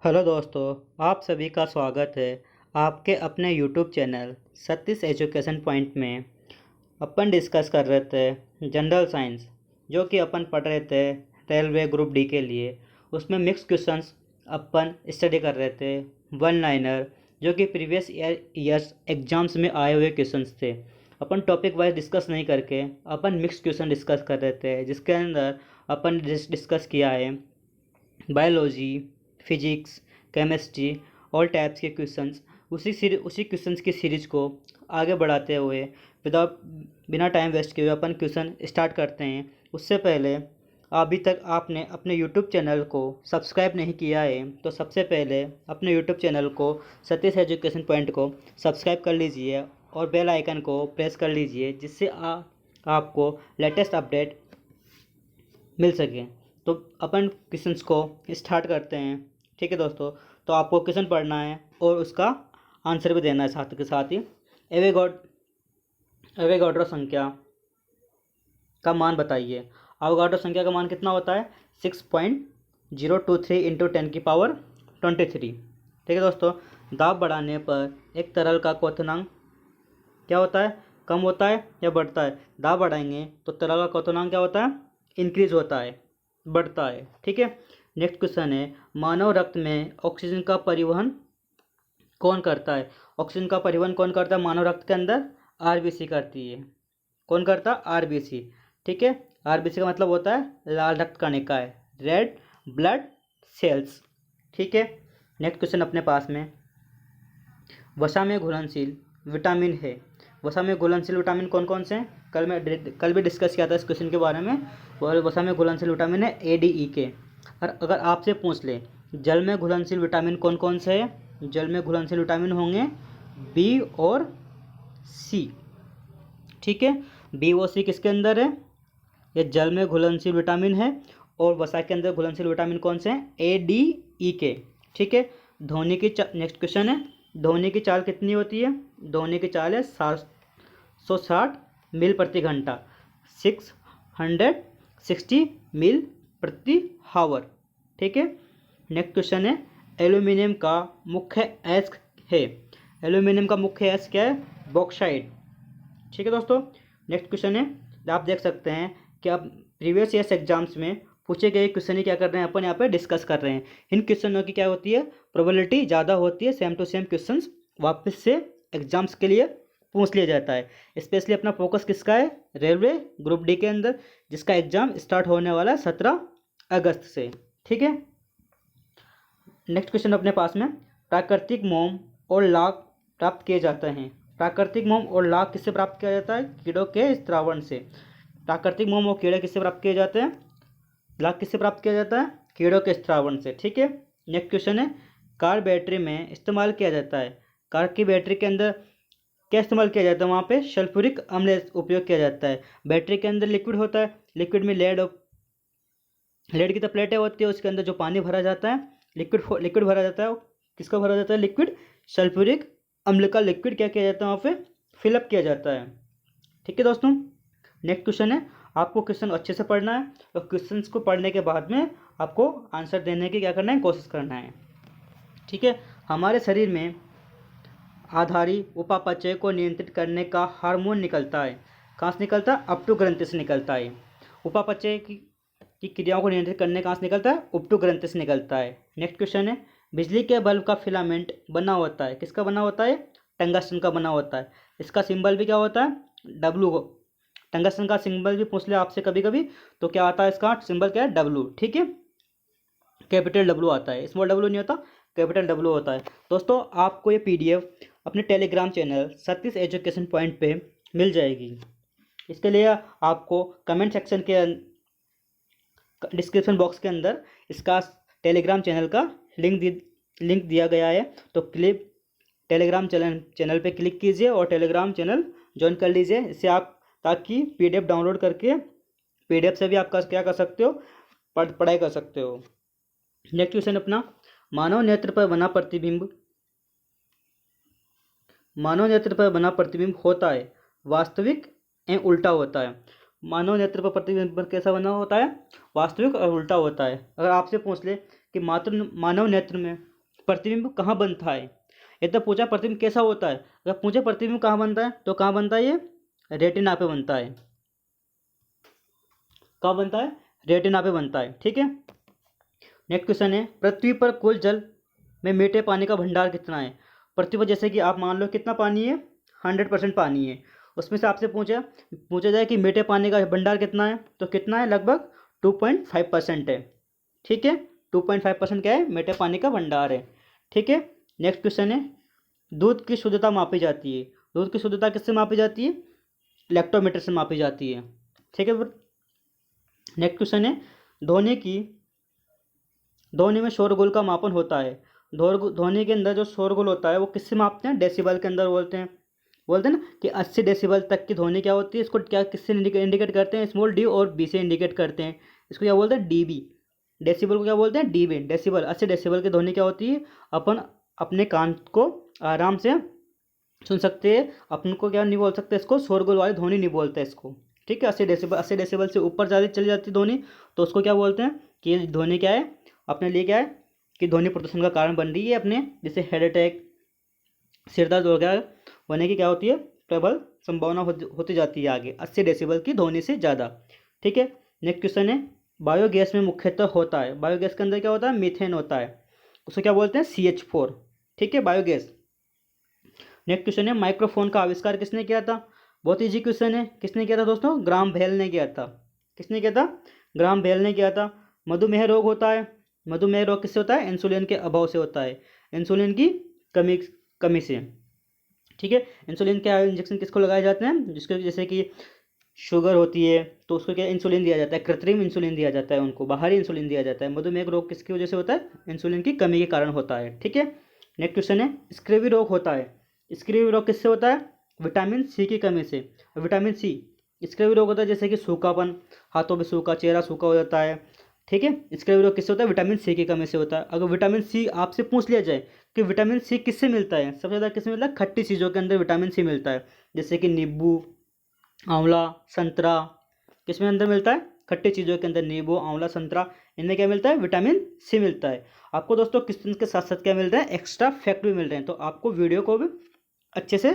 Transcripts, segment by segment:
Hello दोस्तों, आप सभी का स्वागत है आपके अपने YouTube channel Satish education point में। अपन डिस्कस कर रहे थे जनरल साइंस, जो कि अपन पढ़ रहे थे रेलवे ग्रुप डी के लिए। उसमें मिक्स क्वेश्चंस अपन स्टडी कर रहे थे, वन लाइनर, जो कि प्रीवियस ईयर्स एग्जाम्स में आए हुए क्वेश्चंस थे। अपन टॉपिक वाइज डिस्कस नहीं करके अपन मिक्स क्वेश्चन डिस्कस कर रहे थे, जिसके अंदर अपन डिस्कस किया है biology, physics, chemistry, all types के क्वेश्चंस। उसी क्वेश्चंस की सीरीज को आगे बढ़ाते हुए विदाउट बिना टाइम वेस्ट किए हुए अपन क्वेश्चन स्टार्ट करते हैं। उससे पहले अभी तक आपने अपने यूट्यूब चैनल को सब्सक्राइब नहीं किया है तो सबसे पहले अपने यूट्यूब चैनल को सतीश एजुकेशन पॉइंट को सब्सक्राइब कर लीजिए और बेल आइकन को प्रेस कर लीजिए, जिससे आपको लेटेस्ट अपडेट मिल सके। तो अपन क्वेश्चंस को स्टार्ट करते हैं। ठीक है दोस्तों, तो आपको क्वेश्चन पढ़ना है और उसका आंसर भी देना है साथ के साथ ही। एवोगाड्रो संख्या का मान बताइए। एवोगाड्रो संख्या का मान कितना होता है? 6.023 इंटू 10⁻23। ठीक है दोस्तों, दाब बढ़ाने पर एक तरल का क्वथनांक क्या होता है? कम होता है या बढ़ता है? दाब बढ़ाएंगे तो तरल का क्वथनांक क्या होता है? इंक्रीज होता है, बढ़ता है। ठीक है। नेक्स्ट क्वेश्चन है, मानव रक्त में ऑक्सीजन का परिवहन कौन करता है? ऑक्सीजन का परिवहन कौन करता है मानव रक्त के अंदर? आरबीसी करती है। कौन करता? आरबीसी। ठीक है। आरबीसी का मतलब होता है लाल रक्त कणिकाएं, रेड ब्लड सेल्स। ठीक है। नेक्स्ट क्वेश्चन अपने पास में, वसा में घुलनशील विटामिन है। वसा में घुलनशील विटामिन कौन कौन से हैं? कल भी डिस्कस किया था इस क्वेश्चन के बारे में। और वसा में घुलनशील विटामिन है ए, डी, ई के। और अगर आपसे पूछ ले जल में घुलनशील विटामिन कौन कौन से है? जल में घुलनशील विटामिन होंगे बी और सी। ठीक है। बी और सी किसके अंदर है? ये जल में घुलनशील विटामिन है। और वसा के अंदर घुलनशील विटामिन कौन से हैं? ए, डी, ई के। ठीक है। ध्वनि की नेक्स्ट क्वेश्चन है, ध्वनि की चाल कितनी होती है? ध्वनि की चाल है 760 मील प्रति घंटा, 660 मील प्रति हावर। ठीक है। नेक्स्ट क्वेश्चन है, एल्यूमिनियम का मुख्य अयस्क है। एल्यूमिनियम का मुख्य अयस्क क्या है? बॉक्साइट। ठीक है दोस्तों। नेक्स्ट क्वेश्चन है, आप देख सकते हैं कि अब प्रीवियस ईयर्स एग्जाम्स में पूछे गए क्वेश्चन ही क्या कर रहे हैं, अपन यहाँ पे डिस्कस कर रहे हैं। इन क्वेश्चनों की क्या होती है? प्रोबेबिलिटी ज़्यादा होती है, सेम टू सेम क्वेश्चंस वापस से एग्जाम्स के लिए पूछ लिया जाता है। स्पेशली अपना फोकस किसका है? रेलवे ग्रुप डी के अंदर, जिसका एग्जाम स्टार्ट होने वाला है 17 अगस्त से। ठीक है। नेक्स्ट क्वेश्चन अपने पास में, प्राकृतिक मोम और लाख प्राप्त किए जाते हैं। प्राकृतिक मोम और लाख किससे प्राप्त किया जाता है? कीड़ों के स्त्रावण से। प्राकृतिक मोम और कीड़े किससे प्राप्त किए जाते हैं? लाख किससे प्राप्त किया जाता है? कीड़ों के स्त्रावण से। ठीक है। नेक्स्ट क्वेश्चन है, कार बैटरी में इस्तेमाल किया जाता है। कार की बैटरी के अंदर क्या इस्तेमाल किया जाता है? वहाँ पे सल्फ्यूरिक अम्ल उपयोग किया जाता है। बैटरी के अंदर लिक्विड होता है, लिक्विड में लेड की तो प्लेटें होती है, उसके अंदर जो पानी भरा जाता है, लिक्विड भरा जाता है। किसका भरा जाता है? लिक्विड सल्फ्यूरिक अम्ल का लिक्विड क्या किया जाता है? वहाँ पे फिलअप किया जाता है। ठीक है दोस्तों। नेक्स्ट क्वेश्चन है, आपको क्वेश्चन अच्छे से पढ़ना है और क्वेश्चंस को पढ़ने के बाद में आपको आंसर देने की क्या करना है? कोशिश करना है। ठीक है। हमारे शरीर में आधारी उपापचय को नियंत्रित करने का हार्मोन निकलता है। कहाँ से निकलता है? अपटू ग्रंथि से निकलता है। उपापचय की क्रियाओं को नियंत्रित करने कहाँ से निकलता है? उपटू ग्रंथि से निकलता है। नेक्स्ट क्वेश्चन है, बिजली के बल्ब का फिलामेंट बना होता है। किसका बना होता है? टंगस्टन का बना होता है। इसका सिंबल भी क्या होता है? डब्लू। टंगस्टन का सिंबल भी पूछ ले आपसे कभी कभी, तो क्या आता है? इसका सिंबल क्या है? डब्लू। ठीक है। कैपिटल डब्लू आता है, स्मॉल डब्लू नहीं होता, कैपिटल डब्लू होता है। दोस्तों, आपको ये पीडीएफ अपने Telegram channel Satish education point पे मिल जाएगी। इसके लिए आपको कमेंट सेक्शन के डिस्क्रिप्शन बॉक्स के अंदर इसका टेलीग्राम चैनल का लिंक दिया गया है। तो टेलीग्राम चैनल पे क्लिक कीजिए और टेलीग्राम चैनल ज्वाइन कर लीजिए। इससे आप ताकि पीडीएफ डाउनलोड करके पीडीएफ से भी आपका क्या कर सकते हो? पढ़ाई कर सकते हो। नेक्स्ट क्वेश्चन अपना, मानव नेत्र पर बना प्रतिबिंब होता है वास्तविक एवं उल्टा होता है। मानव नेत्र पर प्रतिबिंब कैसा बना होता है? वास्तविक और उल्टा होता है। अगर आपसे पूछ ले कि मानव नेत्र में प्रतिबिंब कहाँ बनता है। ये तो पूछा प्रतिबिंब कैसा होता है, अगर पूछे प्रतिबिंब कहाँ बनता है तो कहाँ बनता है, ये रेटिना पे बनता है। कहाँ बनता है, रेटिना पे बनता है। ठीक है, नेक्स्ट क्वेश्चन है, पृथ्वी पर कुल जल में मीठे पानी का भंडार कितना है। पृथ्वी पर जैसे कि आप मान लो कितना पानी है, 100% पानी है, उसमें से आपसे पूछा जाए कि मीठे पानी का भंडार कितना है, तो कितना है, लगभग 2.5% है। ठीक है, 2.5% क्या है, मीठे पानी का भंडार है। ठीक है, नेक्स्ट क्वेश्चन है, दूध की शुद्धता मापी जाती है। दूध की शुद्धता किससे मापी जाती है, लैक्टोमीटर से मापी जाती है। ठीक है, नेक्स्ट क्वेश्चन है, ध्वनि में शोरगुल का मापन होता है। ध्वनि के अंदर जो शोरगुल होता है वो किससे मापते हैं, डेसिबल के अंदर बोलते हैं ना कि 80 डेसिबल तक की ध्वनि क्या होती है, इसको क्या किससे इंडिकेट करते हैं, स्मॉल डी और बी से इंडिकेट करते हैं। इसको क्या बोलते हैं, डीबी। डेसिबल को क्या बोलते हैं, डीबी। डेसिबल 80 डेसिबल की ध्वनि क्या होती है, अपन अपने कान को आराम से सुन सकते हैं, अपन को क्या नहीं बोल सकते, इसको शोरगुल वाली ध्वनि नहीं बोलते इसको। ठीक है, 80 डेसिबल से ऊपर ज़्यादा चली जाती ध्वनि तो उसको क्या बोलते हैं कि ध्वनि क्या है, अपने लिए क्या है कि ध्वनि प्रदूषण का कारण बन रही है अपने, जैसे हार्ट अटैक, सिर दर्द वगैरह होने की क्या होती है, प्रबल संभावना होती जाती है आगे 80 डेसिबल की ध्वनि से ज़्यादा। ठीक है, नेक्स्ट क्वेश्चन है, बायोगैस में मुख्यतः होता है, बायोगैस के अंदर क्या होता है, मीथेन होता है, उसको क्या बोलते हैं, CH4। ठीक है, बायोगैस। नेक्स्ट क्वेश्चन है, माइक्रोफोन का आविष्कार किसने किया था। बहुत ईजी क्वेश्चन है, किसने किया था दोस्तों, ग्राम बेल ने किया था। किसने किया था, ग्राम बेल ने किया था। मधुमेह रोग होता है, मधुमेह रोग किससे होता है, इंसुलिन के अभाव से होता है, इंसुलिन की कमी कमी से। ठीक है, इंसुलिन के इंजेक्शन किसको लगाए जाते हैं, जिसके जैसे कि शुगर होती है तो उसको क्या इंसुलिन दिया जाता है, कृत्रिम इंसुलिन दिया जाता है, उनको बाहरी इंसुलिन दिया जाता है। मधुमेह रोग किसकी वजह से होता है, इंसुलिन की कमी के कारण होता है। ठीक है, नेक्स्ट क्वेश्चन है, स्क्रेवी रोग होता है, स्क्रेवी रोग किससे होता है, विटामिन सी की कमी से। विटामिन सी, स्क्रेवी रोग होता है जैसे कि सूखापन, हाथों में सूखा, चेहरा सूखा हो जाता है। ठीक है, स्क्रेवी रोग किससे होता है, विटामिन सी की कमी से होता है। अगर विटामिन सी आपसे पूछ लिया जाए कि विटामिन सी किससे मिलता है, सबसे ज़्यादा किससे मिलता है, खट्टी चीज़ों के अंदर विटामिन सी मिलता है, जैसे कि नींबू, आंवला, संतरा, किसमें अंदर मिलता है, खट्टी चीज़ों के अंदर नींबू, आंवला, संतरा, इनमें क्या मिलता है, विटामिन सी मिलता है। आपको दोस्तों क्वेश्चन के साथ साथ क्या मिल रहा है, एक्स्ट्रा फैक्ट भी मिल रहे हैं, तो आपको वीडियो को भी अच्छे से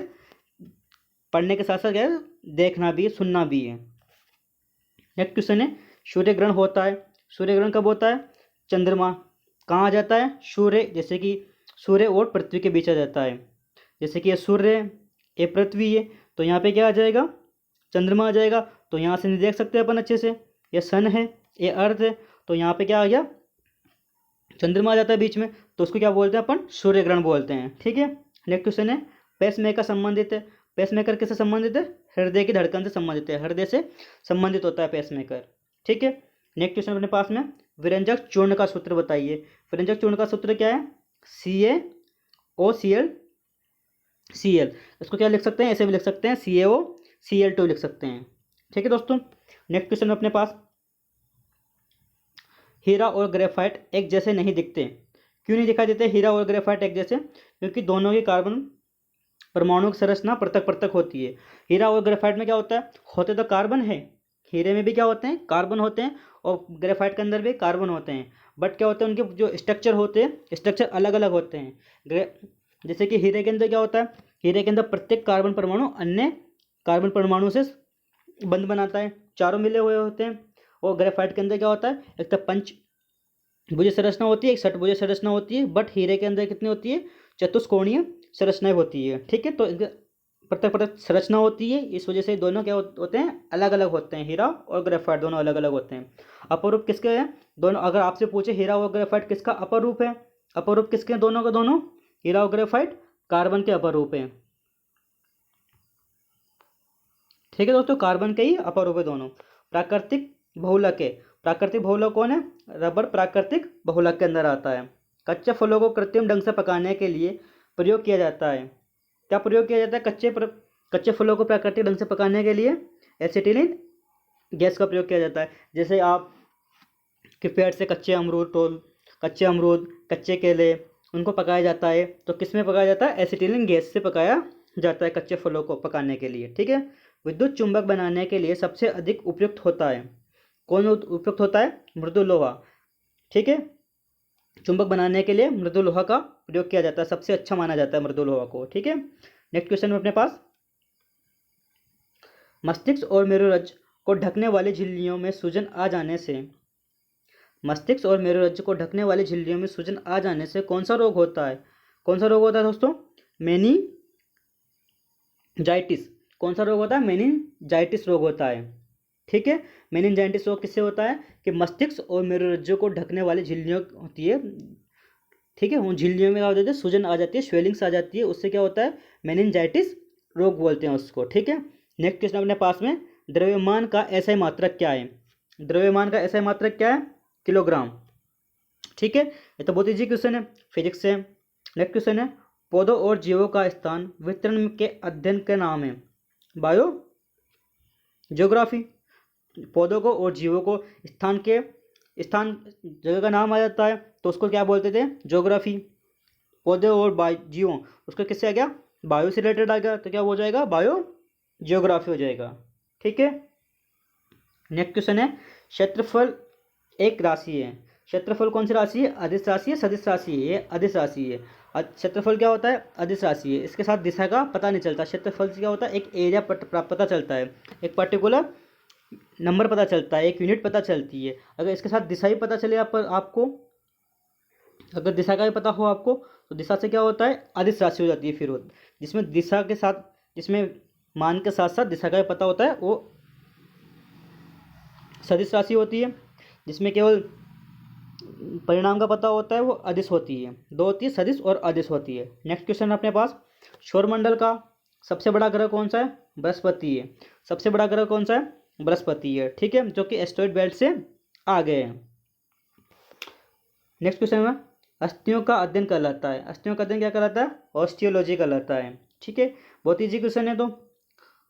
पढ़ने के साथ साथ क्या है, देखना भी है, सुनना भी है। नेक्स्ट क्वेश्चन है, सूर्य ग्रहण होता है, सूर्य ग्रहण कब होता है, चंद्रमा कहाँ आ जाता है, सूर्य, जैसे कि सूर्य और पृथ्वी के बीच आ जाता है, जैसे कि ये सूर्य है, ये पृथ्वी है, तो यहाँ पे क्या आ जाएगा, चंद्रमा आ जाएगा। तो यहाँ से नहीं देख सकते अपन अच्छे से, ये सन है, ये अर्थ है, तो यहाँ पे क्या आ गया, चंद्रमा आ जाता है बीच में, तो उसको क्या बोलते हैं अपन, सूर्य ग्रहण बोलते हैं। ठीक है, नेक्स्ट क्वेश्चन है, पेसमेकर संबंधित है, पेसमेकर किससे संबंधित है, हृदय की धड़कन से संबंधित है, हृदय से संबंधित होता है पेसमेकर। ठीक है, नेक्स्ट क्वेश्चन अपने पास में, विरंजक चूर्ण का सूत्र बताइए। विरंजक चूर्ण का सूत्र क्या है, CaOCl Cl, इसको क्या लिख सकते हैं, ऐसे भी लिख सकते हैं, CaOCl2 लिख सकते हैं। ठीक है दोस्तों, नेक्स्ट क्वेश्चन अपने पास, हीरा और ग्रेफाइट एक जैसे नहीं दिखते, क्यों नहीं दिखाई देते हीरा और ग्रेफाइट एक जैसे, क्योंकि दोनों की कार्बन परमाणु की संरचना पृथक पृथक होती है। हीरा और ग्रेफाइट में क्या होता है, होते तो कार्बन है, हीरे में भी क्या होते हैं, कार्बन होते हैं, और ग्रेफाइट के अंदर भी कार्बन होते हैं, बट क्या होते हैं, उनके जो स्ट्रक्चर होते हैं, स्ट्रक्चर अलग अलग होते हैं। जैसे कि हीरे के अंदर क्या होता है, हीरे के अंदर प्रत्येक कार्बन परमाणु अन्य कार्बन परमाणु से बंध बनाता है, चारों मिले हुए होते हैं। और ग्रेफाइट के अंदर क्या होता है, एक तो पंचभुज संरचना होती है, एक षटभुज संरचना होती है, बट हीरे के अंदर कितनी होती है, चतुष्कोणीय संरचनाएं होती है। ठीक है, तो पृथक पृथक संरचना होती है, इस वजह से दोनों क्या होते हैं, अलग अलग होते हैं, हीरा और ग्रेफाइट दोनों अलग अलग होते हैं। अपर रूप किसके हैं दोनों, अगर आपसे पूछे हीरा और ग्रेफाइट किसका अपर रूप है, अपर रूप किसके हैं, दोनों का दोनों, हीरा और ग्रेफाइट कार्बन के अपर रूप हैं। ठीक है दोस्तों, कार्बन के ही अपर रूप है दोनों। प्राकृतिक बहुलक है, प्राकृतिक बहुलक कौन है, रबर प्राकृतिक बहुलक के अंदर आता है। कच्चे फलों को कृत्रिम ढंग से पकाने के लिए प्रयोग किया जाता है, क्या प्रयोग किया जाता है, कच्चे फलों को प्राकृतिक ढंग से पकाने के लिए एसिटिलीन गैस का प्रयोग किया जाता है। जैसे आप कि पेड़ से कच्चे अमरूद, कच्चे केले, उनको पकाया जाता है, तो किस में पकाया जाता है, एसिटिलीन गैस से पकाया जाता है कच्चे फलों को पकाने के लिए। ठीक है, विद्युत चुंबक बनाने के लिए सबसे अधिक उपयुक्त होता है, कौन उपयुक्त होता है, मृदु लोहा। ठीक है, चुंबक बनाने के लिए मृदु लोहा का प्रयोग किया जाता है, सबसे अच्छा माना जाता है मृदु लोहा को। ठीक है, नेक्स्ट क्वेश्चन में अपने पास, मस्तिष्क और मेरुरज्जु को ढकने वाली झिल्लियों में सूजन आ जाने से, मस्तिष्क और मेरुरज्जु को ढकने वाली झिल्लियों में सूजन आ जाने से कौन सा रोग होता है? कौन सा रोग होता है दोस्तों? मेनिंजाइटिस। कौन सा रोग होता है? मेनिंजाइटिस रोग होता है। ठीक है, मेनिंजाइटिस रोग किससे होता है कि मस्तिष्क और मेरुरज्जु को ढकने वाली झिल्लियों होती है। ठीक है, उन झिल्लियों में क्या हो जाती है? सूजन आ जाती है, स्वेलिंग्स आ जाती है, उससे क्या होता है? मेनिंजाइटिस रोग बोलते हैं उसको। ठीक है, नेक्स्ट क्वेश्चन अपने पास में, द्रव्यमान का एसआई मात्रक क्या है? द्रव्यमान का एसआई मात्रक क्या है? किलोग्राम। ठीक है, ये तो बहुत ईजी क्वेश्चन है, फिजिक्स से। नेक्स्ट क्वेश्चन है, पौधों और जीवों का स्थान वितरण के अध्ययन का नाम है? Bio geography. पौधों को और जीवों को स्थान जगह का नाम आ जाता है तो उसको क्या बोलते थे? ज्योग्राफी। पौधे और जीवों, उसको किससे आ गया? बायो से रिलेटेड आ गया, तो क्या हो जाएगा? बायो ज्योग्राफी हो जाएगा। ठीक है, नेक्स्ट क्वेश्चन है, क्षेत्रफल एक राशि है। क्षेत्रफल कौन सी राशि है? अदिश राशि है, सदिश राशि है? ये अदिश राशि है। क्षेत्रफल क्या होता है? अदिश राशि है, इसके साथ दिशा का पता नहीं चलता। क्षेत्रफल से क्या होता है? एक एरिया पता चलता है, एक पर्टिकुलर नंबर पता चलता है, एक यूनिट पता चलती है। अगर इसके साथ दिशा ही पता चले आपको, अगर दिशा का भी पता हो आपको, तो दिशा से क्या होता है? अदिश राशि हो जाती है फिर वो, जिसमें दिशा के साथ, जिसमें मान के साथ साथ दिशा का भी पता होता है, वो सदिश राशि होती है। जिसमें केवल परिणाम का पता होता है, वो अदिश होती है। दो होती है, सदिश और अदिश होती है। नेक्स्ट क्वेश्चन अपने पास, सौरमंडल का सबसे बड़ा ग्रह कौन सा है? बृहस्पति है। सबसे बड़ा ग्रह कौन सा है? बृहस्पति है। ठीक है, जो कि एस्टेरॉयड बेल्ट से आ गए हैं। नेक्स्ट क्वेश्चन में, अस्थियों का अध्ययन कहलाता है? अस्थियों का अध्ययन क्या कहलाता है? ऑस्टियोलॉजी कहलाता है। ठीक है, बहुत ईजी क्वेश्चन है, तो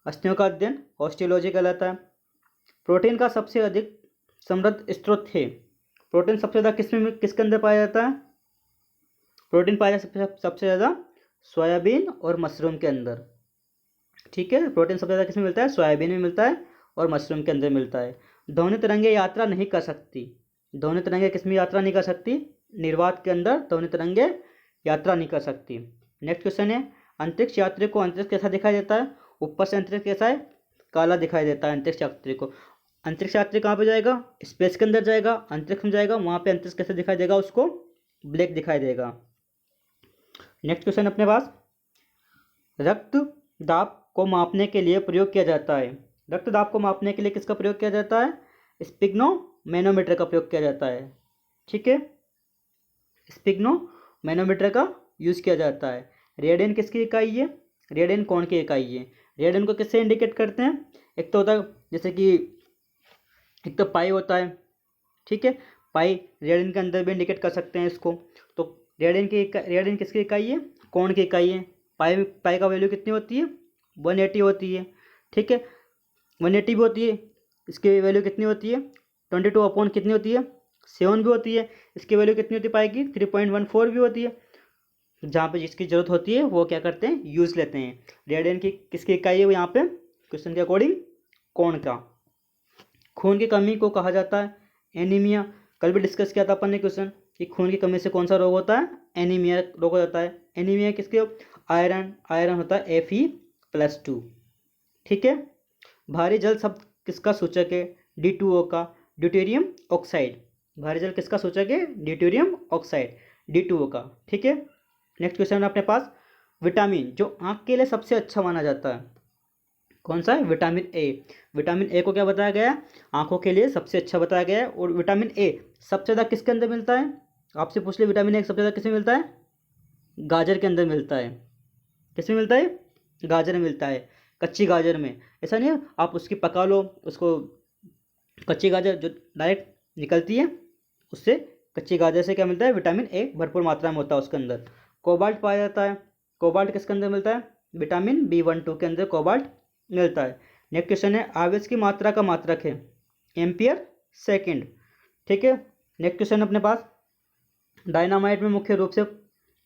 अस्थियों का अध्ययन ऑस्टियोलॉजी कहलाता है। प्रोटीन का सबसे अधिक समृद्ध स्रोत है? प्रोटीन सबसे ज़्यादा किसके अंदर पाया जाता है? प्रोटीन पाया जाता है सबसे ज़्यादा सोयाबीन और मशरूम के अंदर। ठीक है, प्रोटीन सबसे ज़्यादा किसमें मिलता है? सोयाबीन में मिलता है और मशरूम के अंदर मिलता है। ध्वनि तरंगे यात्रा नहीं कर सकती? ध्वनि तरंगे किसमें यात्रा नहीं कर सकती? निर्वात के अंदर ध्वनि तरंगे यात्रा नहीं कर सकती। नेक्स्ट क्वेश्चन है, अंतरिक्ष यात्री को अंतरिक्ष कैसा दिखाई देता है? ऊपर से अंतरिक्ष कैसा है? काला दिखाई देता है अंतरिक्ष यात्री को। अंतरिक्ष यात्री कहाँ पे जाएगा? स्पेस के अंदर जाएगा, अंतरिक्ष में जाएगा, वहाँ पे अंतरिक्ष कैसे दिखाई देगा? उसको ब्लैक दिखाई देगा। नेक्स्ट क्वेश्चन अपने पास, रक्त दाब को मापने के लिए प्रयोग किया जाता है? रक्त दाब को मापने के लिए किसका प्रयोग किया जाता है? स्पिग्नोमेनोमीटर का प्रयोग किया जाता है। ठीक है, स्पिग्नोमेनोमीटर का यूज़ किया जाता है। रेडियन किसकी इकाई है? रेडियन कौन की इकाई है? रेडियन को किससे इंडिकेट करते हैं? एक तो होता है जैसे कि, एक तो पाई होता है। ठीक है, पाई रेडियन के अंदर भी इंडिकेट कर सकते हैं इसको। तो रेडियन किसकी इकाई है? कौन की इकाई है? पाई का वैल्यू कितनी होती है? 180 होती है। ठीक है, 180 भी होती है। इसकी वैल्यू कितनी होती है? 22 अपॉन कितनी होती है? 7 भी होती है। इसकी वैल्यू कितनी होती है पाई की? 3.14 भी होती है। जहाँ पे जिसकी ज़रूरत होती है वो क्या करते हैं? यूज़ लेते हैं। रेडियन की किसकी इकाई है वो यहाँ पे क्वेश्चन के अकॉर्डिंग? कौन का? खून की कमी को कहा जाता है एनीमिया। कल भी डिस्कस किया था अपन ने क्वेश्चन कि खून की कमी से कौन सा रोग होता है? एनीमिया रोग हो जाता है। एनीमिया किसके? आयरन होता है Fe+2। ठीक है, भारी जल शब्द किसका सूचक है? D2O का, ड्यूटेरियम ऑक्साइड। भारी जल किसका सूचक है? ड्यूटेरियम ऑक्साइड, D2O का। ठीक है, नेक्स्ट क्वेश्चन अपने पास, विटामिन जो आँख के लिए सबसे अच्छा माना जाता है कौन सा है? Vitamin A. विटामिन ए को क्या बताया गया है? आंखों के लिए सबसे अच्छा बताया गया है। और विटामिन ए सबसे ज़्यादा किसके अंदर मिलता है? आपसे पूछ ले, विटामिन ए सबसे ज़्यादा किसमें मिलता है? गाजर के अंदर मिलता है। किसमें मिलता है? गाजर में मिलता है, कच्ची गाजर में। ऐसा नहीं है आप उसकी पका लो उसको, कच्ची गाजर जो डायरेक्ट निकलती है उससे, कच्ची गाजर से क्या मिलता है? विटामिन ए भरपूर मात्रा में होता है उसके अंदर। कोबाल्ट पाया जाता है। कोबाल्ट किसके अंदर मिलता है? विटामिन B12 के अंदर कोबाल्ट मिलता है। नेक्स्ट क्वेश्चन है, आवेश की मात्रा का मात्रक है एम्पियर सेकंड। ठीक है, नेक्स्ट क्वेश्चन अपने पास, डायनामाइट में मुख्य रूप से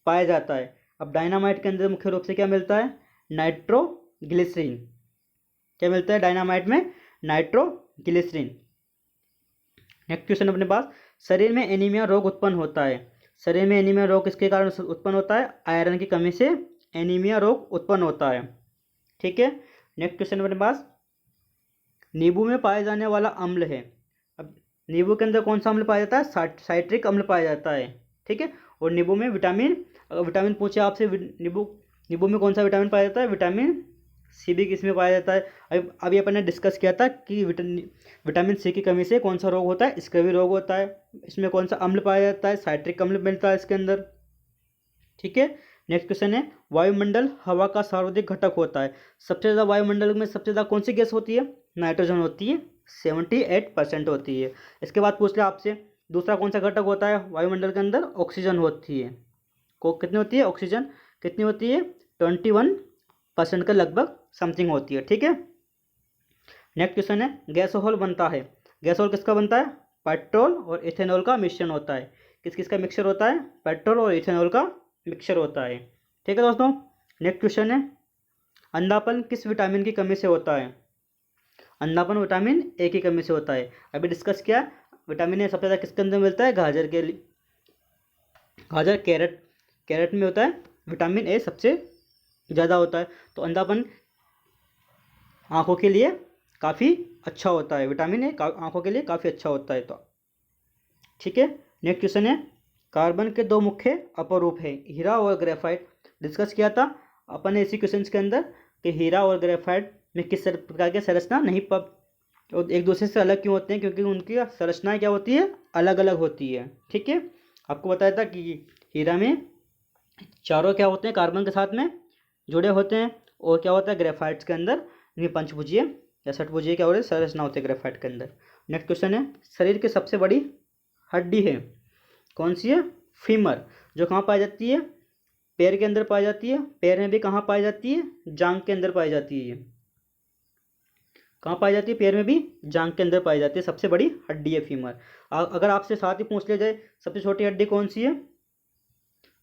पाया जाता है। अब डायनामाइट के अंदर मुख्य रूप से क्या मिलता है? नाइट्रोग्लिसरीन। क्या मिलता है डायनामाइट में? नाइट्रोग्लिसरीन। नेक्स्ट क्वेश्चन अपने पास, शरीर में एनीमिया रोग उत्पन्न होता है। शरीर में एनीमिया रोग किसके कारण उत्पन्न होता है? आयरन की कमी से एनीमिया रोग उत्पन्न होता है। ठीक है, नेक्स्ट क्वेश्चन अपने पास, नींबू में पाया जाने वाला अम्ल है। अब नींबू के अंदर कौन सा अम्ल पाया जाता है? साइट्रिक अम्ल पाया जाता है। ठीक है, और नींबू में विटामिन, अगर विटामिन पूछे आपसे, नींबू नींबू में कौन सा विटामिन पाया जाता है? विटामिन सी भी किसमें पाया जाता है? अभी अपन ने डिस्कस किया था कि विटामिन सी की कमी से कौन सा रोग होता है? स्कर्वी रोग होता है। इसमें कौन सा अम्ल पाया जाता है? साइट्रिक अम्ल मिलता है इसके अंदर। ठीक है, नेक्स्ट क्वेश्चन है, वायुमंडल हवा का सर्वाधिक घटक होता है। सबसे ज़्यादा वायुमंडल में सबसे ज़्यादा कौन सी गैस होती है? नाइट्रोजन होती है, 78% होती है। इसके बाद पूछ लिया आपसे, दूसरा कौन सा घटक होता है वायुमंडल के अंदर? ऑक्सीजन होती है। कितनी होती है ऑक्सीजन? कितनी होती है? 21% के लगभग समथिंग होती है। ठीक है, नेक्स्ट क्वेश्चन है, गैसोहॉल बनता है। गैसोहॉल किसका बनता है? पेट्रोल और इथेनॉल का मिश्रण होता है। किस किस का मिक्सचर होता है? पेट्रोल और इथेनॉल का मिक्सचर होता है। ठीक है दोस्तों, नेक्स्ट क्वेश्चन है, अंधापन किस विटामिन की कमी से होता है? अंधापन विटामिन ए की कमी से होता है। अभी डिस्कस किया, विटामिन ए सबसे ज़्यादा किसके अंदर मिलता है? गाजर के लिए, गाजर, कैरेट में होता है विटामिन ए, सबसे ज़्यादा होता है। तो अंधापन आँखों के लिए काफ़ी अच्छा होता है, विटामिन ए आँखों के लिए काफ़ी अच्छा होता है। तो ठीक है, नेक्स्ट क्वेश्चन है, कार्बन के दो मुख्य अपरूप है, हीरा और ग्रेफाइट। डिस्कस किया था अपन ने इसी क्वेश्चन के अंदर कि हीरा और ग्रेफाइट में किस प्रकार की संरचना नहीं और एक दूसरे से अलग क्यों होते हैं? क्योंकि उनकी संरचनाएं क्या होती है? अलग अलग होती है। ठीक है, आपको बताया था कि हीरा में चारों क्या होते हैं? कार्बन के साथ में जुड़े होते हैं। और क्या होता है ग्रेफाइट्स के अंदर? इनमें पंचभुजीय या षटभुजीय क्या होते हैं? संरचना होती है ग्रेफाइट के अंदर। नेक्स्ट क्वेश्चन है, शरीर की सबसे बड़ी हड्डी है, कौन सी है? फीमर, जो कहाँ पाई जाती है? पैर के अंदर पाई जाती है। पैर में भी कहाँ पाई जाती है? जांघ के अंदर पाई जाती है। कहाँ पाई जाती है? पैर में भी, जांघ के अंदर पाई जाती है। सबसे बड़ी हड्डी है फीमर। अगर आपसे साथ ही पूछ लिया जाए सबसे छोटी हड्डी कौन सी है?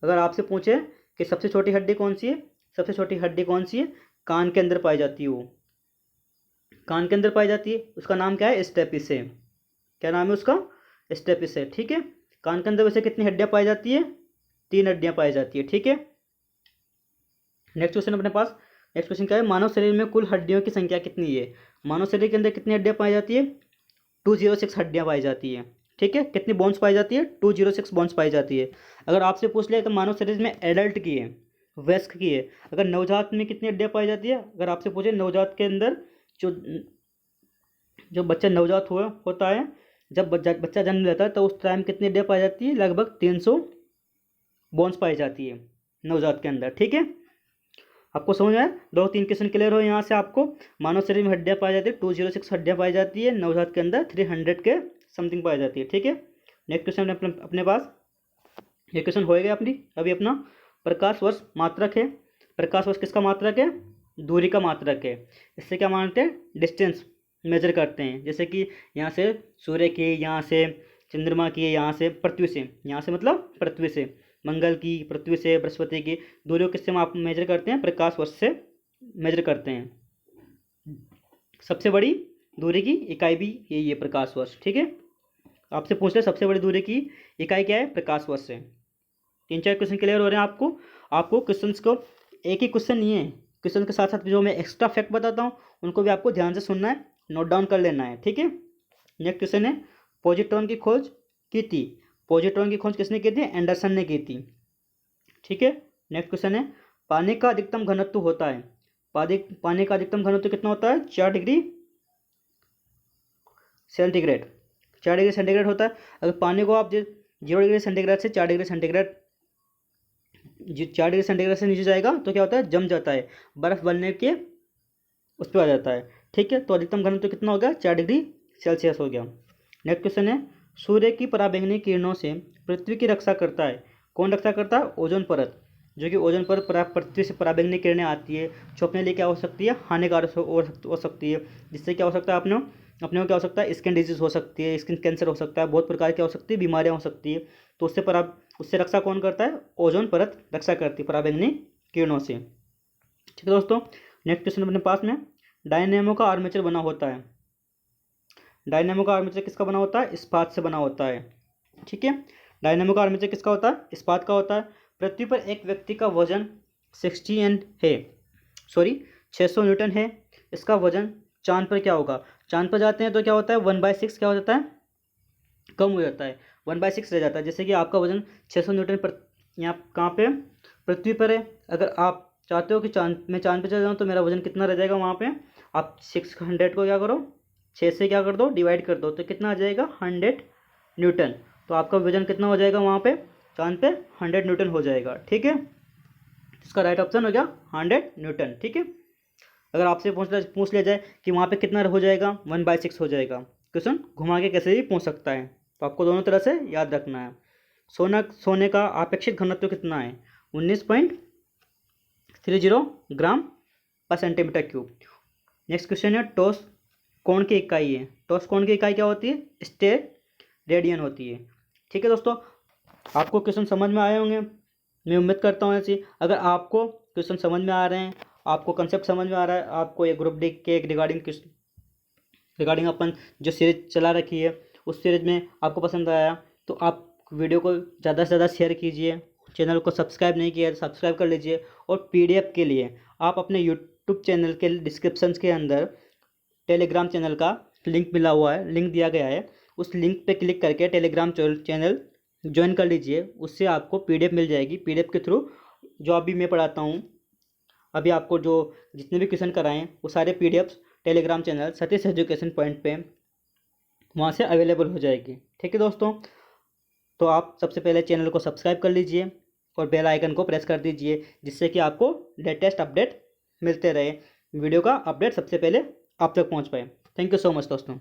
अगर आपसे पूछे कि सबसे छोटी हड्डी कौन सी है, सबसे छोटी हड्डी कौन सी है? कान के अंदर पाई जाती है। वो कान के अंदर पाई जाती है, उसका नाम क्या है? स्टेपिस है। क्या नाम है उसका? स्टेपिस है। ठीक है, कान के अंदर वैसे कितनी हड्डियां पाई जाती है? 3 हड्डियां पाई जाती है। ठीक है, नेक्स्ट क्वेश्चन अपने पास, नेक्स्ट क्वेश्चन क्या है, मानव शरीर में कुल हड्डियों की संख्या कितनी है? मानव शरीर के अंदर कितनी हड्डियां पाई जाती है? 206 हड्डियां पाई जाती है। ठीक है, कितनी बोन्स पाई जाती है? 206 बोन्स पाई जाती है। अगर आपसे पूछ लिया तो मानव शरीर में एडल्ट की है, वयस्क की है, अगर नवजात में कितनी हड्डियां पाई जाती है? अगर आपसे पूछे नवजात के अंदर, जो जो बच्चा नवजात होता है, जब बच्चा जन्म लेता है तो उस टाइम कितनी हड्डियां पाई जाती है? लगभग 300 बोन्स पाई जाती है नवजात के अंदर। ठीक है, आपको समझ आया? 2-3 क्वेश्चन क्लियर हो यहाँ से आपको। मानव शरीर में हड्डियां पाई जाती है, 206 हड्डियां पाई जाती है। नवजात के अंदर 300 के समथिंग पाई जाती है। ठीक है, नेक्स्ट क्वेश्चन अपने पास, ये क्वेश्चन हो गया अपनी अभी अपना, प्रकाश वर्ष मात्रक है। प्रकाश वर्ष किसका मात्रक है? दूरी का मात्रक है। इससे क्या मानते हैं? डिस्टेंस मेजर करते हैं। जैसे कि यहाँ से सूर्य की, यहाँ से चंद्रमा की, यहाँ से पृथ्वी से, यहाँ से मतलब पृथ्वी से मंगल की, पृथ्वी से बृहस्पति की दूरी को किससे आप मेजर करते हैं? प्रकाश वर्ष से मेजर करते हैं। सबसे बड़ी दूरी की इकाई भी यही है, प्रकाश वर्ष। ठीक है, आपसे पूछ ले सबसे बड़ी दूरी की इकाई क्या है? प्रकाश वर्ष से। 3-4 क्वेश्चन क्लियर हो रहे हैं आपको क्वेश्चन को, एक ही क्वेश्चन नहीं है, क्वेश्चन के साथ साथ जो मैं एक्स्ट्रा फैक्ट बताता हूँ उनको भी आपको ध्यान से सुनना है, नोट डाउन कर लेना है। ठीक है, नेक्स्ट क्वेश्चन है, पॉजिट्रॉन की खोज की थी। पॉजिट्रॉन की खोज किसने की थी? एंडरसन ने की थी। ठीक है, नेक्स्ट क्वेश्चन है, पानी का अधिकतम घनत्व होता है। पानी का अधिकतम घनत्व कितना होता है? 4 डिग्री सेंटीग्रेड। 4 डिग्री सेंटीग्रेड होता है। अगर पानी को आप 0 डिग्री सेंटीग्रेड से 4 डिग्री सेंटीग्रेड 4 डिग्री सेंटीग्रेड से नीचे जाएगा तो क्या होता है? जम जाता है, बर्फ बनने के उस पर आ जाता है। ठीक है, तो अधिकतम घनत्व कितना हो गया? 4 डिग्री सेल्सियस हो गया। नेक्स्ट क्वेश्चन है, सूर्य की पराबैंगनी किरणों से पृथ्वी की रक्षा करता है। कौन रक्षा करता है? ओजोन परत। जो कि ओजोन परत पृथ्वी से पराबैंगनी किरणें आती है, जो अपने लिए क्या हो सकती है? हानिकारक हो सकती है। जिससे क्या हो सकता है? अपने को क्या हो सकता है? स्किन डिजीज हो सकती है, स्किन कैंसर हो सकता है, बहुत प्रकार की हो सकती है, बीमारियाँ हो सकती है। तो उससे रक्षा कौन करता है? ओजोन परत रक्षा करती है पराबैंगनी किरणों से। ठीक है दोस्तों, नेक्स्ट क्वेश्चन अपने पास में, डायनेमो का आर्मेचर बना होता है। डायनेमो का आर्मेचर किसका बना होता है? इस्पात से बना होता है। ठीक है, डायनामिक आर्मेचर किसका होता है? इस्पात का होता है। पृथ्वी पर एक व्यक्ति का वजन 600 न्यूटन है। इसका वजन चांद पर क्या होगा? चांद पर जाते हैं तो क्या होता है, 1/6 क्या हो जाता है, कम हो जाता है, 1/6 रह जाता है। जैसे कि आपका वजन 600 न्यूटन पर यहाँ कहाँ पे, पृथ्वी पर है। अगर आप चाहते हो कि मैं चांद पे चला जाऊँ तो मेरा वजन कितना रह जाएगा वहाँ पे, आप 600 को क्या करो, 6 से क्या कर दो, डिवाइड कर दो, तो कितना आ जाएगा, 100 न्यूटन। तो आपका वजन कितना हो जाएगा वहाँ पे चांद पे, 100 न्यूटन हो जाएगा। ठीक है, इसका राइट ऑप्शन हो गया 100 न्यूटन। ठीक है, अगर आपसे पूछ लिया जाए कि वहाँ पे कितना हो जाएगा, 1/6 हो जाएगा। क्वेश्चन घुमा के कैसे भी पूछ सकता है, तो आपको दोनों तरह से याद रखना है। सोने का आपेक्षिक घनत्व कितना है, 19.30 ग्राम पर सेंटीमीटर क्यूब। नेक्स्ट क्वेश्चन है, टॉस कोण की इकाई है। टॉस कोण की इकाई क्या होती है, स्टेट रेडियन होती है। ठीक है दोस्तों, आपको क्वेश्चन समझ में आए होंगे, मैं उम्मीद करता हूँ ऐसी। अगर आपको क्वेश्चन समझ में आ रहे हैं, आपको कंसेप्ट समझ में आ रहा है, आपको ये ग्रुप डी के रिगार्डिंग अपन जो सीरीज चला रखी है उस सीरीज में आपको पसंद आया तो आप वीडियो को ज़्यादा से ज़्यादा शेयर कीजिए। चैनल को सब्सक्राइब नहीं किया तो सब्सक्राइब कर लीजिए। और पीडीएफ के लिए आप अपने यूट्यूब चैनल के डिस्क्रिप्शन के अंदर टेलीग्राम चैनल का लिंक मिला हुआ है, लिंक दिया गया है, उस लिंक पे क्लिक करके टेलीग्राम चैनल ज्वाइन कर लीजिए। उससे आपको पीडीएफ मिल जाएगी। पीडीएफ के थ्रू जो अभी मैं पढ़ाता हूँ, अभी आपको जो जितने भी क्वेश्चन कराएं वो सारे PDF Telegram channel Satish education point पे वहाँ से अवेलेबल हो जाएगी। ठीक है दोस्तों, तो आप सबसे पहले चैनल को सब्सक्राइब कर लीजिए और बेल आइकन को प्रेस कर दीजिए, जिससे कि आपको लेटेस्ट अपडेट मिलते रहे, वीडियो का अपडेट सबसे पहले आप तक पहुँच पाए। थैंक यू सो मच दोस्तों।